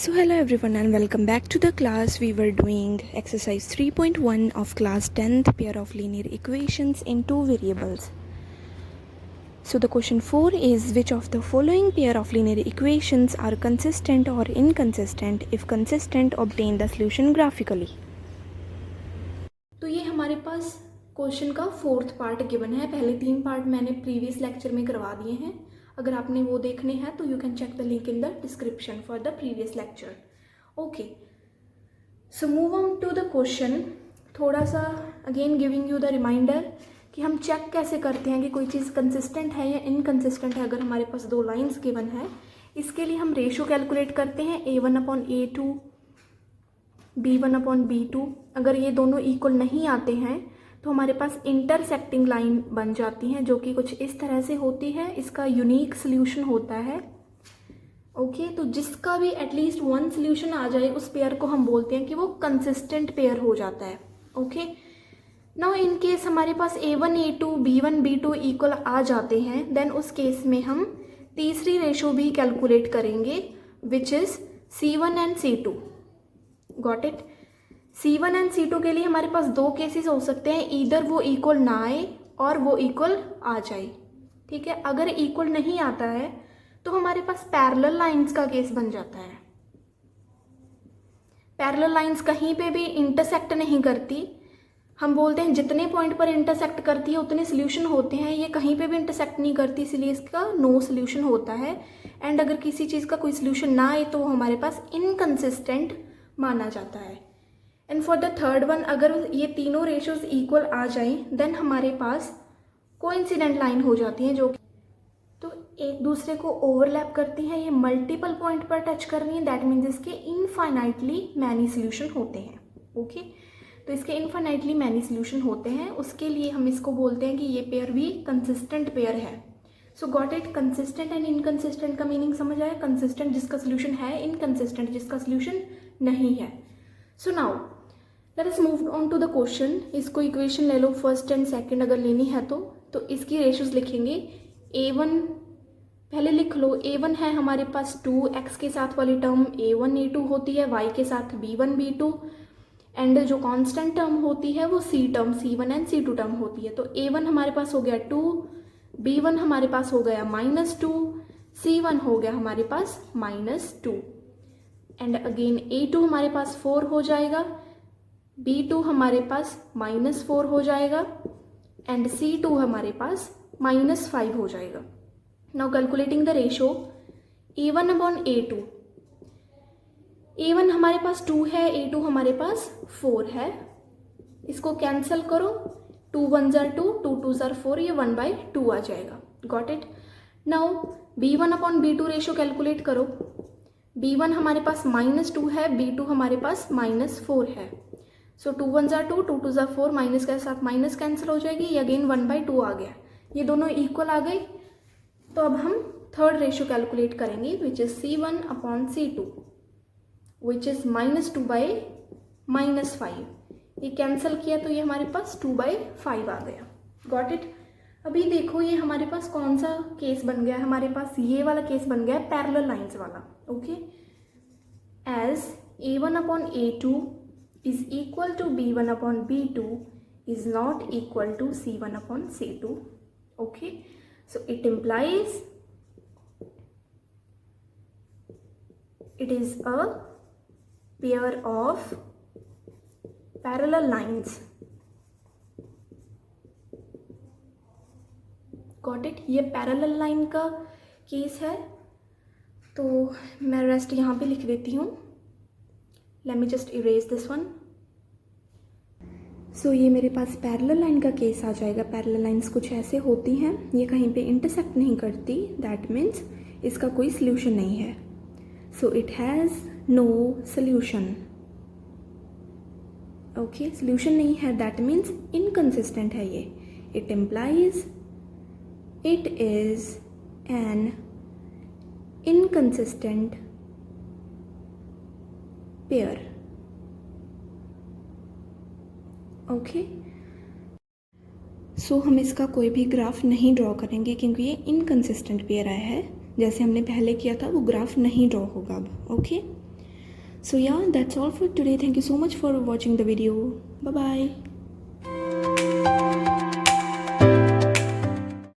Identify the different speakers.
Speaker 1: So hello everyone and welcome back to the class. We were doing exercise 3.1 of class 10th, pair of linear equations in two variables. So the question 4 is, which of the following pair of linear equations are consistent or inconsistent? If consistent, obtain the solution graphically. तो ये हमारे पास question का fourth part given है. पहले तीन part मैंने previous lecture में करवा दिए हैं. अगर आपने वो देखने हैं तो you can check the link in the description for the previous lecture. Okay, so move on to the question. थोड़ा सा again giving you the reminder कि हम चेक कैसे करते हैं कि कोई चीज़ कंसिस्टेंट है या इनकंसिस्टेंट है. अगर हमारे पास दो लाइंस गिवन है, इसके लिए हम रेशो कैलकुलेट करते हैं A1/A2, B1/B2. अगर ये दोनों इक्वल नहीं आते हैं तो हमारे पास इंटरसेक्टिंग लाइन बन जाती हैं, जो कि कुछ इस तरह से होती है. इसका यूनिक सोल्यूशन होता है. ओके, तो जिसका भी एटलीस्ट वन सोल्यूशन आ जाए उस पेयर को हम बोलते हैं कि वो कंसिस्टेंट पेयर हो जाता है. ओके, नाउ इन केस हमारे पास A1/A2, B1/B2 इक्वल आ जाते हैं, देन उस केस में हम तीसरी रेशो भी कैलकुलेट करेंगे, which is C1 and C2. Got it. C1 and C2 के लिए हमारे पास दो केसेस हो सकते हैं, ईदर वो इक्वल ना आए और वो इक्वल आ जाए. ठीक है, अगर इक्वल नहीं आता है तो हमारे पास पैरेलल लाइंस का केस बन जाता है. पैरेलल लाइंस कहीं पे भी इंटरसेक्ट नहीं करती. हम बोलते हैं जितने पॉइंट पर इंटरसेक्ट करती है उतने सोल्यूशन होते हैं. ये कहीं पे भी इंटरसेक्ट नहीं करती, इसलिए इसका नो सोल्यूशन होता है. एंड अगर किसी चीज़ का कोई सोल्यूशन ना आए तो वो हमारे पास इनकंसिस्टेंट माना जाता है. And for the third one, अगर ये तीनों रेशियोज इक्वल आ जाएं, देन हमारे पास कोइंसिडेंट लाइन हो जाती हैं, जो तो एक दूसरे को ओवरलैप करती हैं. ये मल्टीपल पॉइंट पर टच कर रही हैं, दैट मीन्स इसके इनफाइनाइटली मैनी सोल्यूशन होते हैं. ओके, तो इसके इनफाइनाइटली मैनी सोल्यूशन होते हैं. उसके लिए हम इसको बोलते हैं कि ये पेयर भी कंसिस्टेंट पेयर है. सो got it. Consistent and inconsistent का मीनिंग समझ आया. कंसिस्टेंट जिसका सोल्यूशन है, इनकंसिस्टेंट जिसका सोल्यूशन नहीं है. So now let us move on to the question. इसको इक्वेशन ले लो फर्स्ट एंड सेकंड अगर लेनी है तो इसकी रेशियोज लिखेंगे. A1 पहले लिख लो. A1 है हमारे पास 2x के साथ वाली टर्म A1/A2 होती है, y के साथ B1/B2, एंड जो कांस्टेंट टर्म होती है वो C term C1 and C2 term होती है. तो A1 हमारे पास हो गया 2, B1 हमारे पास हो गया -2, C1 हो गया हमारे पास -2, एंड अगेन A2 हमारे पास 4 हो जाएगा, B2 हमारे पास -4 हो जाएगा, एंड C2 हमारे पास -5 हो जाएगा. Now calculating the ratio A1/A2. A1 हमारे पास 2 है, A2 हमारे पास 4 है. इसको कैंसिल करो. 2 1 ज़ार 2, 2 2 ज़ार 4, ये 1/2 आ जाएगा. Got it. Now B1/B2 ratio calculate करो. B1 हमारे पास -2 है, B2 हमारे पास -4 है. सो 2 1 ज़ार 2, 2 2 ज़ार 4, माइनस के साथ माइनस कैंसिल हो जाएगी. ये अगेन 1/2 आ गया. ये दोनों इक्वल आ गए. तो अब हम थर्ड रेशो कैलकुलेट करेंगे, which is C1/C2, which is -2/-5. ये कैंसिल किया तो ये हमारे पास 2/5 आ गया. Got it. अभी देखो ये हमारे पास कौन सा केस बन गया. हमारे पास ये वाला केस बन गया पैरेलल लाइंस वाला. Okay, as A1/A2 is equal to B1/B2 is not equal to C1/C2. Okay, so it implies it is a pair of parallel lines. Got it. ये पैरेलल लाइन का केस है, तो मैं rest यहाँ पे लिख देती हूँ. Let me just erase this one. So ये मेरे पास पैरेलल लाइन का केस आ जाएगा. पैरेलल लाइंस कुछ ऐसे होती हैं, ये कहीं पे इंटरसेक्ट नहीं करती, दैट मीन्स इसका कोई सोल्यूशन नहीं है. So it has no solution. Okay, solution नहीं है, दैट मीन्स इनकंसिस्टेंट है ये. It implies it is an inconsistent pair. Okay, so हम इसका कोई भी ग्राफ नहीं ड्रॉ करेंगे क्योंकि ये इनकंसिस्टेंट पेयर आया है. जैसे हमने पहले किया था वो ग्राफ नहीं ड्रॉ होगा अब. Okay, So yeah, that's all for today. Thank you so much for watching the video. Bye bye.